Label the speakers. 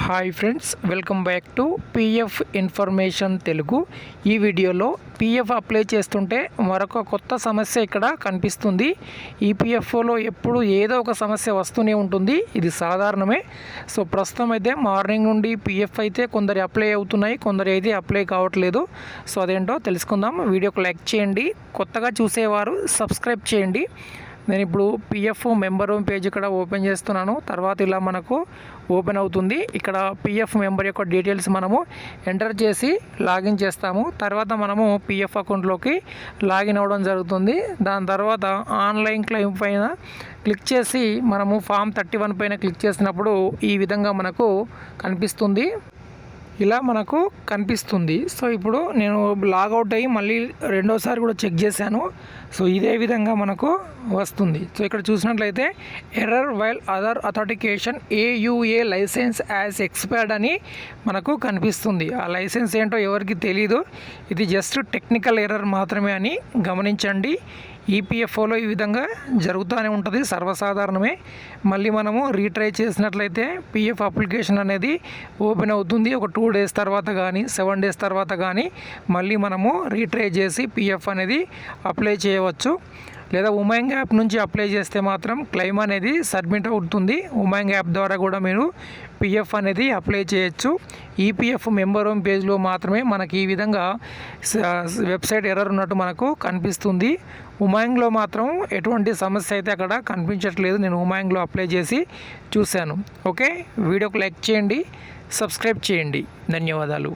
Speaker 1: Hi friends, welcome back to PF information Telugu. ఈ వీడియోలో PF apply చేస్తుంటే మరొక కొత్త సమస్య ఇక్కడ కనిపిస్తుంది. ఈపీఎఫ్ఓలో ఎప్పుడు ఏదో ఒక సమస్య వస్తూనే ఉంటుంది, ఇది సాధారణమే. సో ప్రస్తుతం అయితే మార్నింగ్ నుండి పిఎఫ్ అయితే కొందరు అప్లై అవుతున్నాయి, కొందరు అయితే అప్లై కావట్లేదు. సో అదేంటో తెలుసుకుందాం. వీడియోకి లైక్ చేయండి, కొత్తగా చూసేవారు సబ్స్క్రైబ్ చేయండి. నేను ఇప్పుడు పిఎఫ్ మెంబర్ పేజ్ ఇక్కడ ఓపెన్ చేస్తున్నాను. తర్వాత ఇలా మనకు ఓపెన్ అవుతుంది. ఇక్కడ పిఎఫ్ మెంబర్ యొక్క డీటెయిల్స్ మనము ఎంటర్ చేసి లాగిన్ చేస్తాము. తర్వాత మనము పిఎఫ్ అకౌంట్లోకి లాగిన్ అవ్వడం జరుగుతుంది. దాని తర్వాత ఆన్లైన్ క్లెయిమ్ పైన క్లిక్ చేసి మనము ఫామ్ 31 పైన క్లిక్ చేసినప్పుడు ఈ విధంగా మనకు కనిపిస్తుంది. ఇలా మనకు కనిపిస్తుంది. సో ఇప్పుడు నేను లాగౌట్ అయ్యి మళ్ళీ రెండోసారి కూడా చెక్ చేశాను. సో ఇదే విధంగా మనకు వస్తుంది. సో ఇక్కడ చూసినట్లయితే error while Aadhaar authentication AUA licence has expired అని మనకు కనిపిస్తుంది. ఆ లైసెన్స్ ఏంటో ఎవరికి తెలీదు, ఇది జస్ట్ టెక్నికల్ ఎర్రర్ మాత్రమే అని గమనించండి. ఈపీఎఫ్ఓలో ఈ విధంగా జరుగుతూనే ఉంటుంది, సర్వసాధారణమే. మళ్ళీ మనము రీట్రై చేసినట్లయితే పిఎఫ్ అప్లికేషన్ అనేది ఓపెన్ అవుతుంది. ఒక 2 డేస్ తర్వాత కానీ 7 డేస్ తర్వాత కానీ మళ్ళీ మనము రీట్రై చేసి పిఎఫ్ అనేది అప్లై చేయవచ్చు. లేదా ఉమాంగ్ యాప్ నుంచి అప్లై చేస్తే మాత్రం క్లెయిమ్ అనేది సబ్మిట్ అవుతుంది. ఉమాంగ్ యాప్ ద్వారా కూడా మీరు పిఎఫ్ అనేది అప్లై చేయొచ్చు. ఈపీఎఫ్ మెంబర్ హోమ్ పేజ్లో మాత్రమే మనకి ఈ విధంగా వెబ్సైట్ ఎర్రర్ ఉన్నట్టు మనకు కనిపిస్తుంది. ఉమాంగ్లో మాత్రం ఎటువంటి సమస్య అయితే అక్కడ కనిపించట్లేదు. నేను ఉమాంగ్లో అప్లై చేసి చూశాను. ఓకే, వీడియోకి లైక్ చేయండి, సబ్స్క్రైబ్ చేయండి. ధన్యవాదాలు.